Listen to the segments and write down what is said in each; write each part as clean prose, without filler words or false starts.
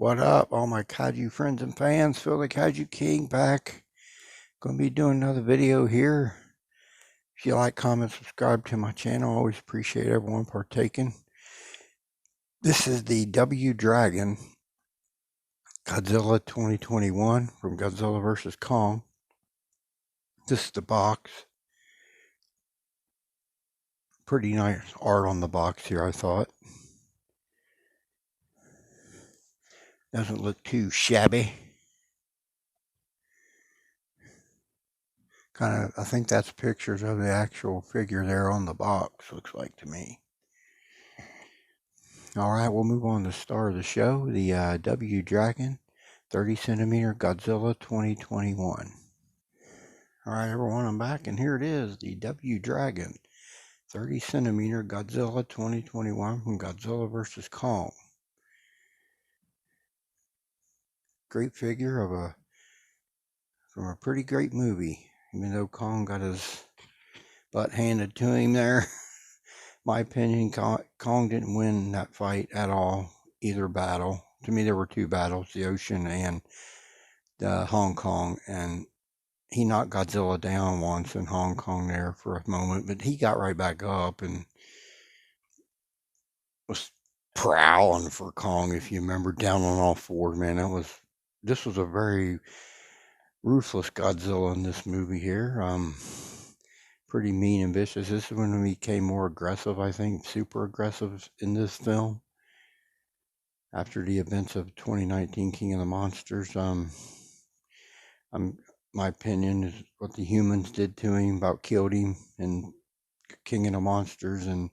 What up, all my kaiju friends and fans? Phil the Kaiju King back. Gonna be doing another video here. If you like, comment, subscribe to my channel. Always appreciate everyone partaking. This is the Dragon Godzilla 2021 from Godzilla vs. Kong. This is the box. Pretty nice art on the box here, I thought. Doesn't look too shabby. I think that's pictures of the actual figure there on the box, looks like to me. All right, we'll move on to the star of the show, the Dragon 30 centimeter Godzilla 2021. All right, everyone, I'm back, and here it is, the Dragon 30 centimeter Godzilla 2021 from Godzilla vs. Kong. Great figure from a pretty great movie, even though Kong got his butt handed to him there. My opinion, Kong didn't win that fight at all, either battle. To me, there were two battles, the ocean and the Hong Kong, and he knocked Godzilla down once in Hong Kong there for a moment, but he got right back up and was prowling for Kong, if you remember, down on all fours, man. This was a very ruthless Godzilla in this movie here. Pretty mean and vicious. This is when he became more aggressive, I think, super aggressive in this film. After the events of 2019 King of the Monsters, my opinion is what the humans did to him, about killed him in King of the Monsters, and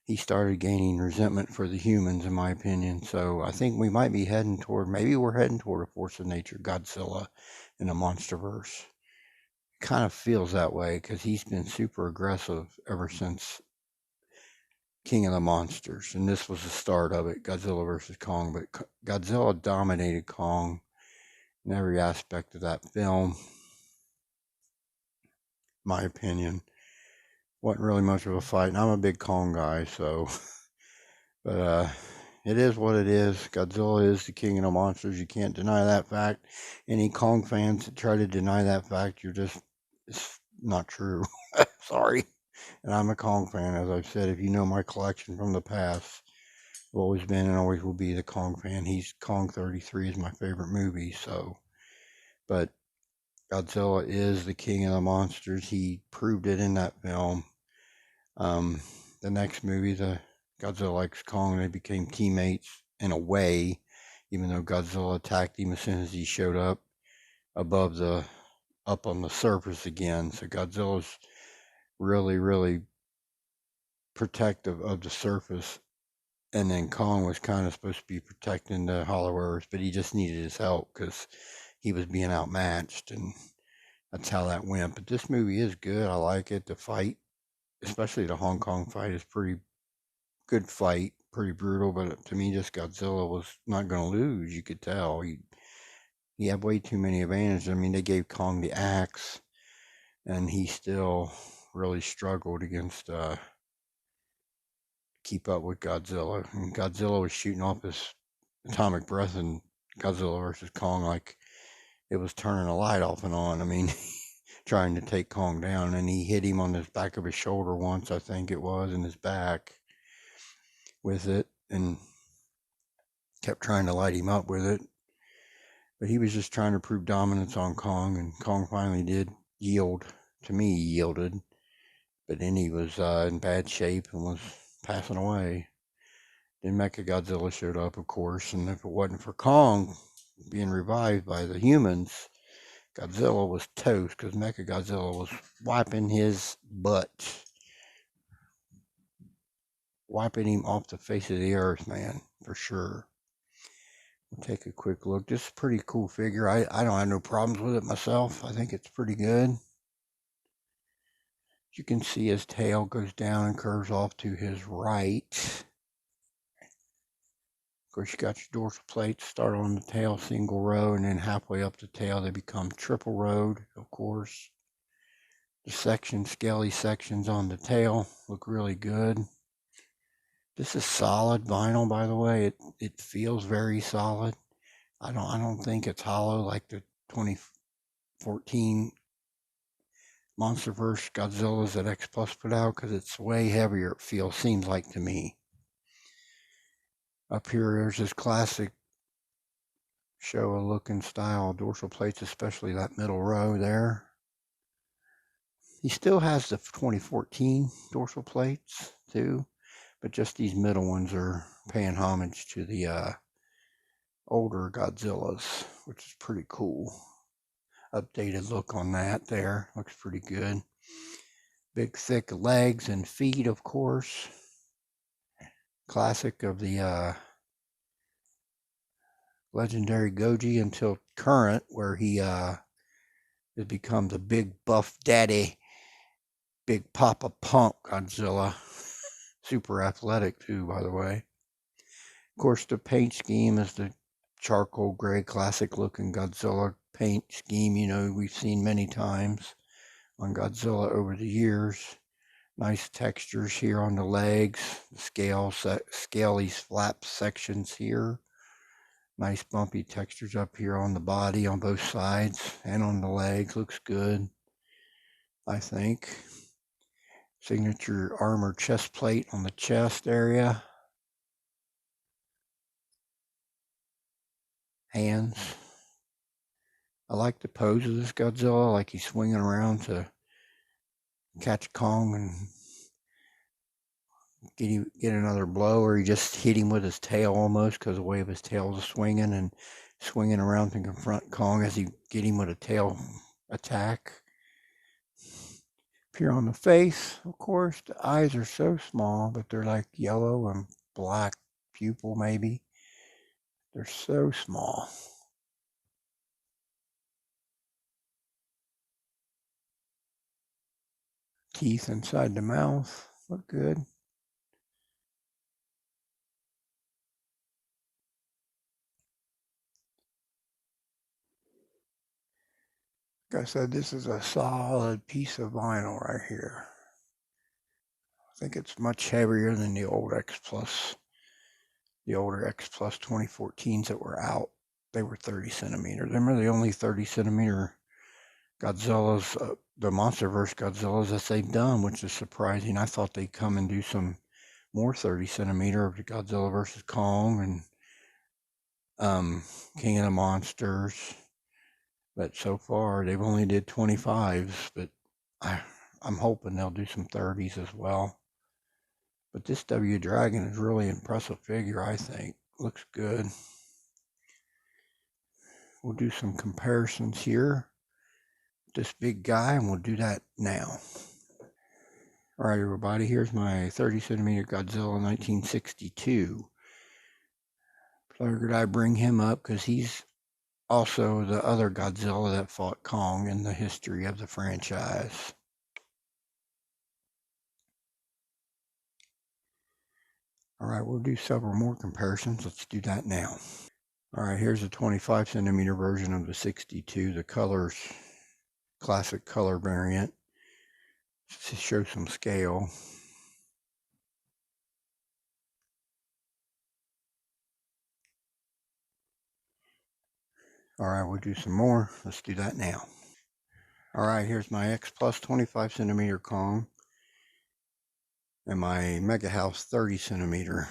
he started gaining resentment for the humans, in my opinion. So I think we might be maybe we're heading toward a force of nature Godzilla in the MonsterVerse. Kind of feels that way because he's been super aggressive ever since King of the Monsters, and this was the start of it, Godzilla versus Kong. But Godzilla dominated Kong in every aspect of that film. My opinion, wasn't really much of a fight, and I'm a big Kong guy, so but it is what it is. Godzilla is the king of the monsters. You can't deny that fact. Any Kong fans that try to deny that fact, it's not true. Sorry. And I'm a Kong fan, as I've said. If you know my collection from the past, I've always been and always will be the Kong fan. Kong 33 is my favorite movie, so. But Godzilla is the king of the monsters. He proved it in that film. The next movie, the Godzilla x Kong, they became teammates in a way, even though Godzilla attacked him as soon as he showed up up on the surface again. So Godzilla's really, really protective of the surface, and then Kong was kind of supposed to be protecting the Hollow Earth, but he just needed his help because he was being outmatched, and that's how that went. But this movie is good. I like it. The fight, especially the Hong Kong fight, is pretty good fight, pretty brutal, but to me, just Godzilla was not going to lose. You could tell he had way too many advantages. I mean, they gave Kong the axe, and he still really struggled against keep up with Godzilla. And Godzilla was shooting off his atomic breath in Godzilla versus Kong like it was turning a light off and on. I mean, trying to take Kong down, and he hit him on the back of his shoulder once, I think it was, in his back with it, and kept trying to light him up with it. But he was just trying to prove dominance on Kong, and Kong finally did yield. To me, he yielded. But then he was in bad shape and was passing away. Then Mechagodzilla showed up, of course, and if it wasn't for Kong being revived by the humans, Godzilla was toast, because Mechagodzilla was wiping his butt. Wiping him off the face of the earth, man, for sure. We'll take a quick look. This is a pretty cool figure. I don't have no problems with it myself. I think it's pretty good. You can see his tail goes down and curves off to his right. Of course, you got your dorsal plates start on the tail, single row, and then halfway up the tail they become triple rowed, of course. The scaly sections on the tail look really good. This is solid vinyl, by the way. It feels very solid. I don't think it's hollow like the 2014 MonsterVerse Godzillas that X Plus put out, because it's way heavier. It seems like to me. Up here, there's this classic Showa looking style dorsal plates, especially that middle row there. He still has the 2014 dorsal plates too, but just these middle ones are paying homage to the older Godzillas, which is pretty cool. Updated look on that there. Looks pretty good. Big thick legs and feet, of course. Classic of the legendary Goji until current, where he has become the big buff daddy, big Papa Punk Godzilla. Super athletic too, by the way. Of course, the paint scheme is the charcoal gray classic looking Godzilla paint scheme, we've seen many times on Godzilla over the years. Nice textures here on the legs, scaly flap sections here. Nice bumpy textures up here on the body on both sides and on the legs. Looks good, I think. Signature armor chest plate on the chest area. Hands. I like the pose of this Godzilla, like he's swinging around to catch Kong and get another blow, or he just hit him with his tail almost, because the way of his tail is swinging and swinging around to confront Kong as he get him with a tail attack. Up here on the face, of course, the eyes are so small, but they're like yellow and black pupil maybe. They're so small. Teeth inside the mouth look good. Like I said, this is a solid piece of vinyl right here. I think it's much heavier than the old X Plus. The older X Plus 2014s that were out, they were 30 centimeters. Them are the only 30 centimeter Godzillas, the MonsterVerse Godzillas that they've done, which is surprising. I thought they'd come and do some more 30 centimeter of the Godzilla versus Kong and King of the Monsters. But so far, they've only did 25s, but I'm hoping they'll do some 30s as well. But this W Dragon is really an impressive figure, I think. Looks good. We'll do some comparisons here. This big guy, and we'll do that now. All right, everybody, here's my 30 centimeter Godzilla 1962. Figured I'd bring him up because he's also the other Godzilla that fought Kong in the history of the franchise. All right, we'll do several more comparisons. Let's do that now. All right, here's a 25 centimeter version of the 62, the colors, classic color variant, to show some scale. All right, we'll do some more. Let's do that now. All right, here's my X Plus 25 centimeter Kong and my Mega House 30 centimeter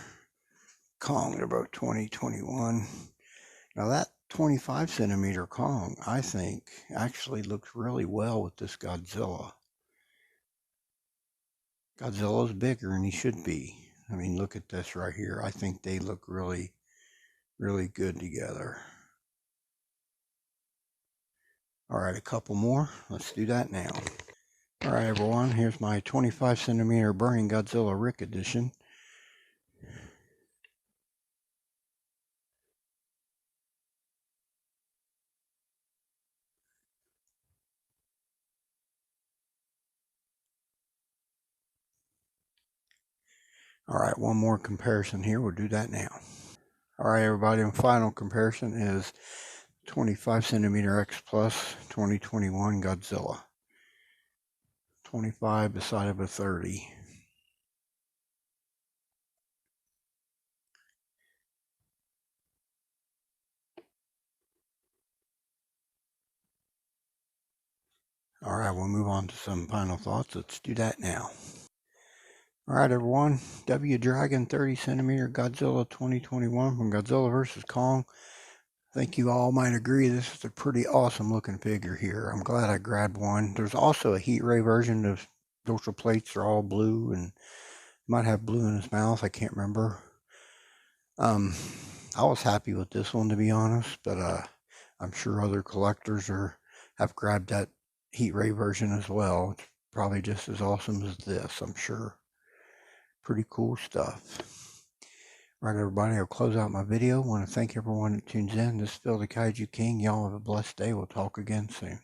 Kong. They're both 2021. Now that 25 centimeter Kong, I think, actually looks really well with this Godzilla. Godzilla's bigger than he should be. I mean, look at this right here. I think they look really, really good together. All right, a couple more. Let's do that now. All right, everyone, here's my 25 centimeter Burning Godzilla Rick edition. All right, one more comparison here. We'll do that now. All right, everybody, and final comparison is 25 centimeter X Plus 2021 Godzilla. 25 beside of a 30. All right, we'll move on to some final thoughts. Let's do that now. All right, everyone. W Dragon 30 centimeter Godzilla 2021 from Godzilla vs. Kong. I think you all might agree this is a pretty awesome looking figure here. I'm glad I grabbed one. There's also a heat ray version. The dorsal plates are all blue and might have blue in his mouth. I can't remember. I was happy with this one, to be honest, but I'm sure other collectors have grabbed that heat ray version as well. It's probably just as awesome as this, I'm sure. Pretty cool stuff. Right, everybody, I'll close out my video. I want to thank everyone that tunes in. This is Phil the Kaiju King. Y'all have a blessed day. We'll talk again soon.